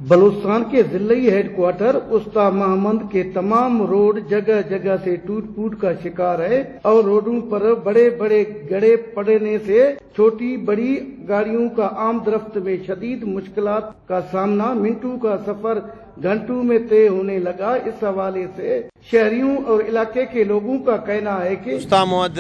بلوچستان کے ضلعی head quarter استا محمد کے تمام روڈ جگہ جگہ سے ٹوٹ پھوٹ کا شکار ہے اور روڈوں پر بڑے بڑے گڑھے پڑنے سے چھوٹی بڑی گاڑیوں کا آمد رفت میں شدید مشکلات کا سامنا، منٹوں کا سفر گھنٹوں میں طے ہونے لگا۔ اس حوالے سے شہریوں اور علاقے کے لوگوں کا کہنا ہے کہ استا محمد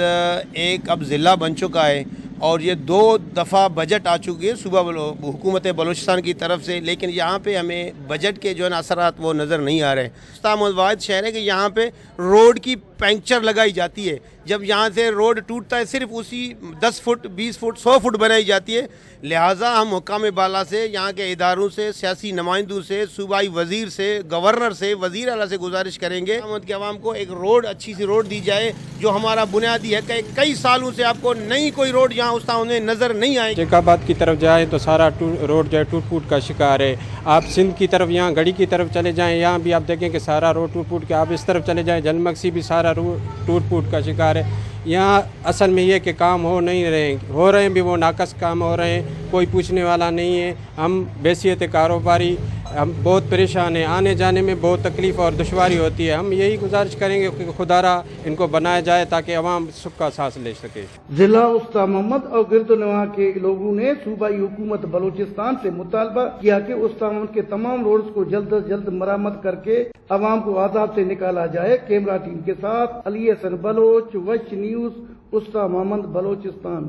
ایک اب ضلع بن چکا ہے اور یہ 2 دفعہ بجٹ آ چکی ہے صوبہ حکومت بلوچستان کی طرف سے، لیکن یہاں پہ ہمیں بجٹ کے جو ہے نا اثرات وہ نظر نہیں آ رہے۔ استا محمد واحد شہر ہے کہ یہاں پہ روڈ کی پنکچر لگائی جاتی ہے، جب یہاں سے روڈ ٹوٹتا ہے صرف اسی 10 فٹ 20 فٹ 100 فٹ بنائی جاتی ہے۔ لہٰذا ہم حکام بالا سے، یہاں کے اداروں سے، سیاسی نمائندوں سے، صوبائی وزیر سے، گورنر سے، وزیر اعلیٰ سے گزارش کریں گے کہ عوام کو ایک روڈ، اچھی سی روڈ دی جائے جو ہمارا بنیادی ہے کہ کئی سالوں سے آپ کو نئی کوئی روڈ یہاں استا انہیں نظر نہیں آئے۔ جیکاباد کی طرف جائیں تو سارا روڈ جو ہے ٹوٹ پھوٹ کا شکار ہے۔ آپ سندھ کی طرف یہاں گڑھی کی طرف چلے جائیں، یہاں بھی آپ دیکھیں کہ سارا روڈ ٹوٹ پھوٹ کے، آپ اس طرف چلے جائیں جلمکسی بھی سارا روڈ ٹوٹ پھوٹ کا شکار ہے۔ یہاں اصل میں یہ کہ کام ہو نہیں رہے، ہو رہے ہیں بھی وہ ناقص کام ہو رہے ہیں، کوئی پوچھنے والا نہیں ہے۔ ہم بحیثیت کاروباری ہم بہت پریشان ہیں، آنے جانے میں بہت تکلیف اور دشواری ہوتی ہے۔ ہم یہی گزارش کریں گے کہ خدا را ان کو بنایا جائے تاکہ عوام سکھ کا سانس لے سکے۔ ضلع استا محمد اور گرد و نواح کے لوگوں نے صوبائی حکومت بلوچستان سے مطالبہ کیا کہ استا محمد کے تمام روڈز کو جلد از جلد مرمت کر کے عوام کو عذاب سے نکالا جائے۔ کیمرہ ٹیم کے ساتھ علی حسن بلوچ، وش نیوز، استا محمد، بلوچستان۔